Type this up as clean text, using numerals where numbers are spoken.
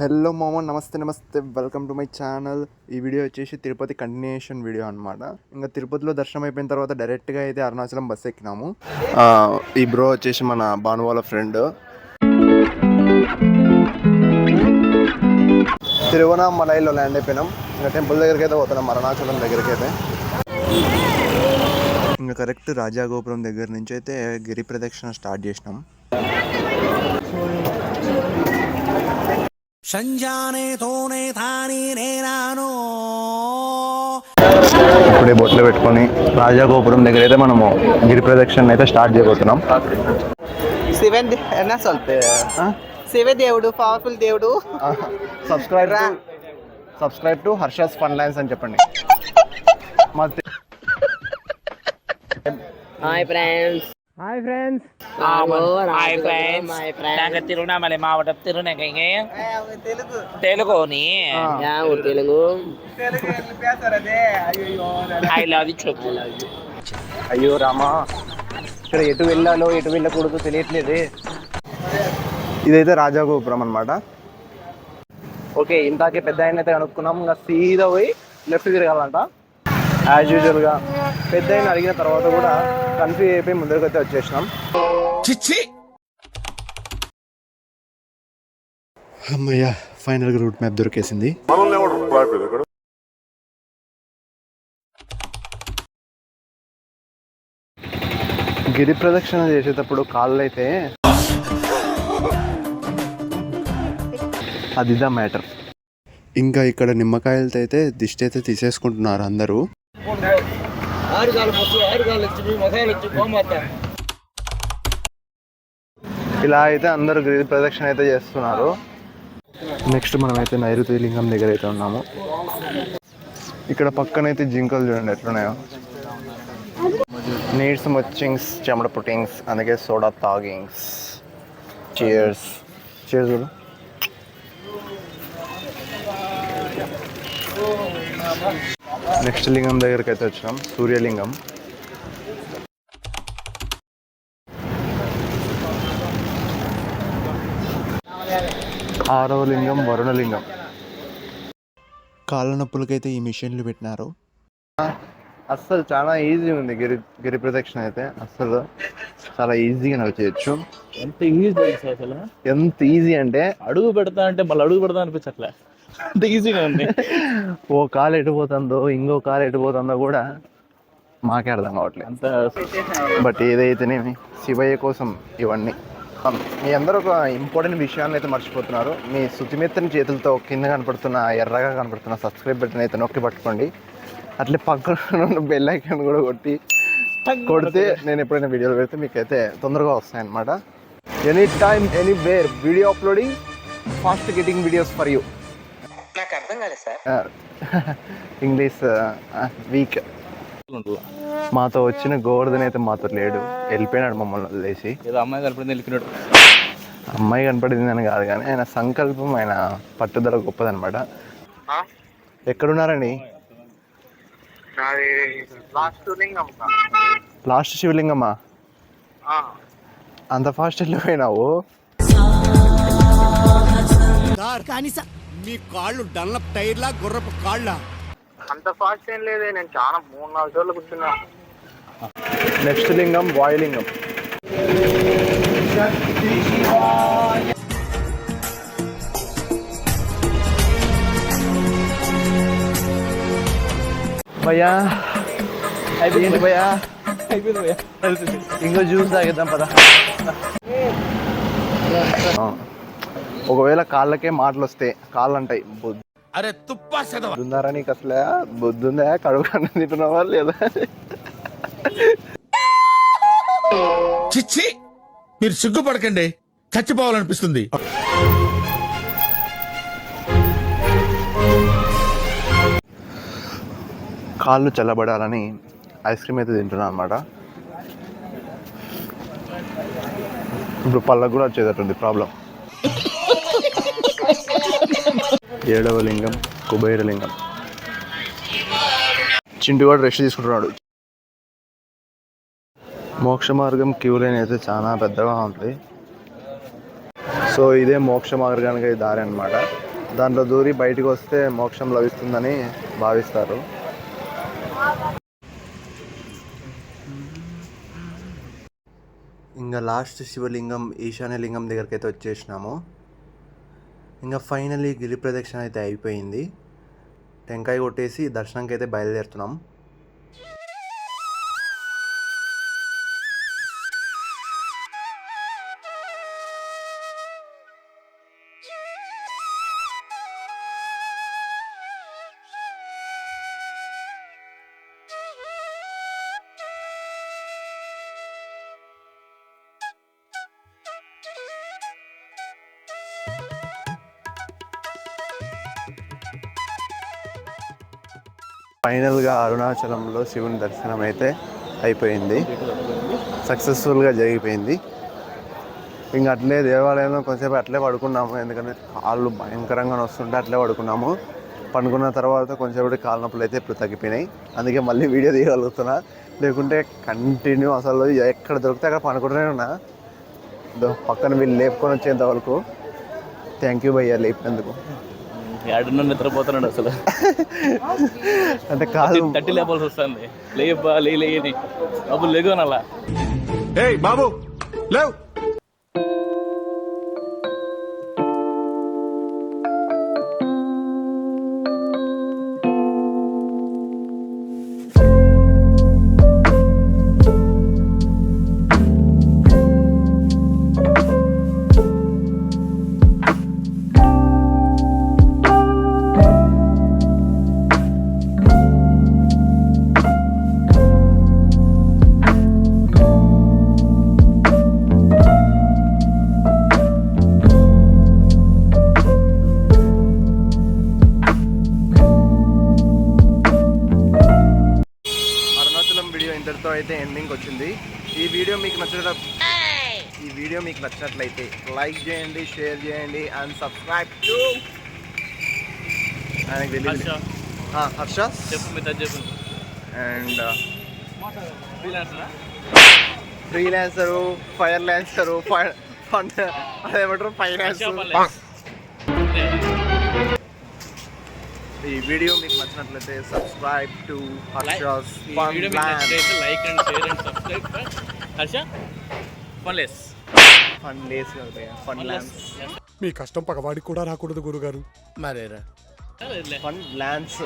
Hello మామ, నమస్తే నమస్తే, వెల్కమ్ టు మై ఛానల్. ఈ వీడియో వచ్చేసి తిరుపతి కంటిన్యూషన్ వీడియో అనమాట. ఇంకా తిరుపతిలో దర్శనం అయిపోయిన తర్వాత డైరెక్ట్గా అయితే అరుణాచలం బస్ ఎక్కినాము. ఈ బ్రో వచ్చేసి మన భాను వాళ్ళ ఫ్రెండ్. తిరువనామలైలో ల్యాండ్ అయిపోయినాం. ఇంకా టెంపుల్ దగ్గరికి అయితే పోతున్నాం, అరుణాచలం దగ్గరికి అయితే. ఇంకా కరెక్ట్ రాజాగోపురం దగ్గర నుంచి అయితే గిరి ప్రదక్షిణ స్టార్ట్ చేసినాం. ఇప్పుడే బొట్లు పెట్టుకొని రాజాగోపురం దగ్గర అయితే మనము గిరి ప్రదక్షిణ అయితే స్టార్ట్ చేయబోతున్నాం. శివ దేవుడు, పవర్ఫుల్ దేవుడు. Subscribe to Harsha's fun lines అని చెప్పండి. Hi friends. நாங்க திருவண்ணாமலை மாவட்டம் திருநங்கைங்க. తెలుగు ఐ లవ్ యూ చెప్పు. అయ్యో రామా, ఇక్కడ ఎటు వెళ్ళాలో ఎటు వెళ్ళకూడదు తెలియట్లేదు. ఇదైతే రాజాగోపురం అనమాట. ఓకే, ఇంతాకే పెద్ద ఆయన అయితే కనుక్కున్నాం. ఇంకా సీదా పోయి లెఫ్ట్ తిరగాలంట. యాజ్ యూజువల్గా పెద్ద ఆయన అడిగిన తర్వాత కూడా కన్ఫ్యూజ్ అయిపోయి ముందరికి అయితే వచ్చేసినాం. అమ్మయ్య, ఫైనల్గా రూట్ మ్యాప్ దొరికేసింది. గిరి ప్రదక్షిణ చేసేటప్పుడు కాళ్ళు అయితే అదిదా మ్యాటర్. ఇంకా ఇక్కడ నిమ్మకాయలతో అయితే దిష్టి అయితే తీసేసుకుంటున్నారు అందరూ. ఇలా అయితే అందరూ గిరి ప్రదక్షిణ అయితే చేస్తున్నారు. నెక్స్ట్ మనమైతే నైరుతి లింగం దగ్గర అయితే ఉన్నాము. ఇక్కడ పక్కనైతే జింకలు చూడండి ఎట్లున్నాయో. నీడ్స్ మచ్చింగ్స్, చెమట పుట్టింగ్స్, అందుకే సోడా తాగింగ్స్. చియర్స్ చియర్స్ కూడా. నెక్స్ట్ లింగం దగ్గరికి అయితే వచ్చినాం, సూర్యలింగం. ఆరవ లింగం వరుణలింగం. కాళ్ళ నొప్పులకైతే ఈ మిషన్లు పెట్టినారు. అస్సలు చాలా ఈజీ ఉంది గిరి ప్రదక్షిణ అయితే. అస్సలు చాలా ఈజీగా నడిచేయచ్చు. ఎంత ఈజీ అంటే అడుగు పెడతా అంటే మళ్ళీ అడుగు పెడతా అనిపించట్లే, అంత ఈజీగా ఉంది. ఓ కాలు ఎటుపోతుందో ఇంకో కాలు ఎటుపోతుందో కూడా మాకే అర్థం కావట్లేదు అంత. బట్ ఏదైతేనేమి శివయ్య కోసం ఇవన్నీ. మీ అందరూ ఒక ఇంపార్టెంట్ విషయాన్ని అయితే మర్చిపోతున్నారు. మీ శుచిమెత్తని చేతులతో కింద కనపడుతున్న ఎర్రగా కనపడుతున్న సబ్స్క్రైబ్ బటన్ అయితే నొక్కి పట్టుకోండి. అట్లే పక్కన బెల్ ఐకాన్ కూడా కొడితే నేను ఎప్పుడైనా వీడియోలు పెడితే మీకైతే తొందరగా వస్తాయన్నమాట. Any time anywhere video uploading, fast getting videos for you. నాకు అర్థం కాలేదు సార్, ఇంగ్లీష్ వీక్. మాతో వచ్చిన గోవర్ధన్ అయితే మాతో లేడు, వెళ్ళిపోయినాడు మమ్మల్ని వదిలేసి. ఏదో అమ్మాయి కనపడింది వెళ్ళిపోయినాడు. అమ్మాయి కనపడింది అని కాదు కానీ ఆయన సంకల్పం, ఆయన పట్టుదల గొప్పదనమాట. ఎక్కడున్నారండి? లాస్ట్ శివలింగమ్మా. అంత ఫాస్ట్ వెళ్ళిపోయినావు? మీ కాళ్ళు డన్లప్ టైర్లా గుర్రపు కాళ్ళ. అంత ఫాస్ట్ ఏం లేదే, నేను చాలా 3-4 రోజులు కూర్చున్నా. నెక్స్ట్ లింగం వాయులింగం. భయ్యా అయిపోయింది, భయ్యా ఇంకో జ్యూస్ తాగిద్దాం పదా. ఒకవేళ కాళ్ళకే మాటలు వస్తే కాళ్ళు అంటాయి అరే తుప్పా బుద్దుందారా నీకు, అసలే బుద్ధుందా, కడుగు తింటున్నావా లేదా? చిచ్చి, మీరు సిగ్గుపడకండి, చచ్చిపోవాలనిపిస్తుంది. కాళ్ళు చల్లబడాలని ఐస్ క్రీమ్ అయితే తింటున్నాను అనమాట. ఇప్పుడు పళ్ళకు కూడా వచ్చేటట్టుంది ప్రాబ్లం. 7వ లింగం కుబేరలింగం. చింటూ కూడా రెస్ట్ తీసుకుంటున్నాడు. మోక్ష మార్గం క్యూ లైన్ అయితే చాలా పెద్దగా ఉంటుంది. సో ఇదే మోక్ష మార్గానికి దారి అన్నమాట. దాంట్లో దూరి బయటకు వస్తే మోక్షం లభిస్తుందని భావిస్తారు. ఇంకా లాస్ట్ శివలింగం ఈశాన్యలింగం దగ్గరికి అయితే వచ్చేసినాము. ఇంకా ఫైనల్లీ గిరి ప్రదక్షిణ అయితే అయిపోయింది. టెంకాయ కొట్టేసి దర్శనంకి అయితే బయలుదేరుతున్నాం. ఫైనల్గా అరుణాచలంలో శివుని దర్శనం అయితే అయిపోయింది, సక్సెస్ఫుల్గా జరిగిపోయింది. ఇంకా అట్లే దేవాలయంలో కొంచెంసేపు అట్లే పడుకున్నాము, ఎందుకంటే కాళ్ళు భయంకరంగా వస్తుంటే అట్లే పడుకున్నాము. పడుకున్న తర్వాత కొంచెంసేపు కాళ్ళ నొప్పులు అయితే ఇప్పుడు తగ్గిపోయినాయి, అందుకే మళ్ళీ వీడియో తీయగలుగుతున్నా. లేకుంటే కంటిన్యూ అసలు ఎక్కడ దొరికితే అక్కడ పడుకుంటూనే ఉన్నా. పక్కన వీళ్ళు లేపుకొని వచ్చేంత వరకు. థ్యాంక్ యూ భయ్యా లేపినందుకు. ఏడున్న నిద్రపోతున్నాడు అసలు. అంటే కాదు తట్టి లేపాల్సి వస్తుంది. లేపా లేని అప్పుడు లేగోనలా. ఏయ్ బాబు లేవ్. ఇంతటితో అయితే ఎండింగ్ వచ్చింది. ఈ వీడియో మీకు నచ్చినట్లయితే లైక్ చేయండి, షేర్ చేయండి and subscribe to Harsha and freelancer, fire lancer, అదేమంటారు ఫైనాన్సర్. ఈ వీడియో మీకు నచ్చినట్లయితే subscribe to Harsha's fun lance. Like and share and subscribe Harsha funless. Funless కాదు భయ్యా, ఫన్ ల్యాన్స్. మీ కష్టం పగవాడికి కూడా రాకూడదు గురుగారు. మరేరా ఫన్ ల్యాన్స్.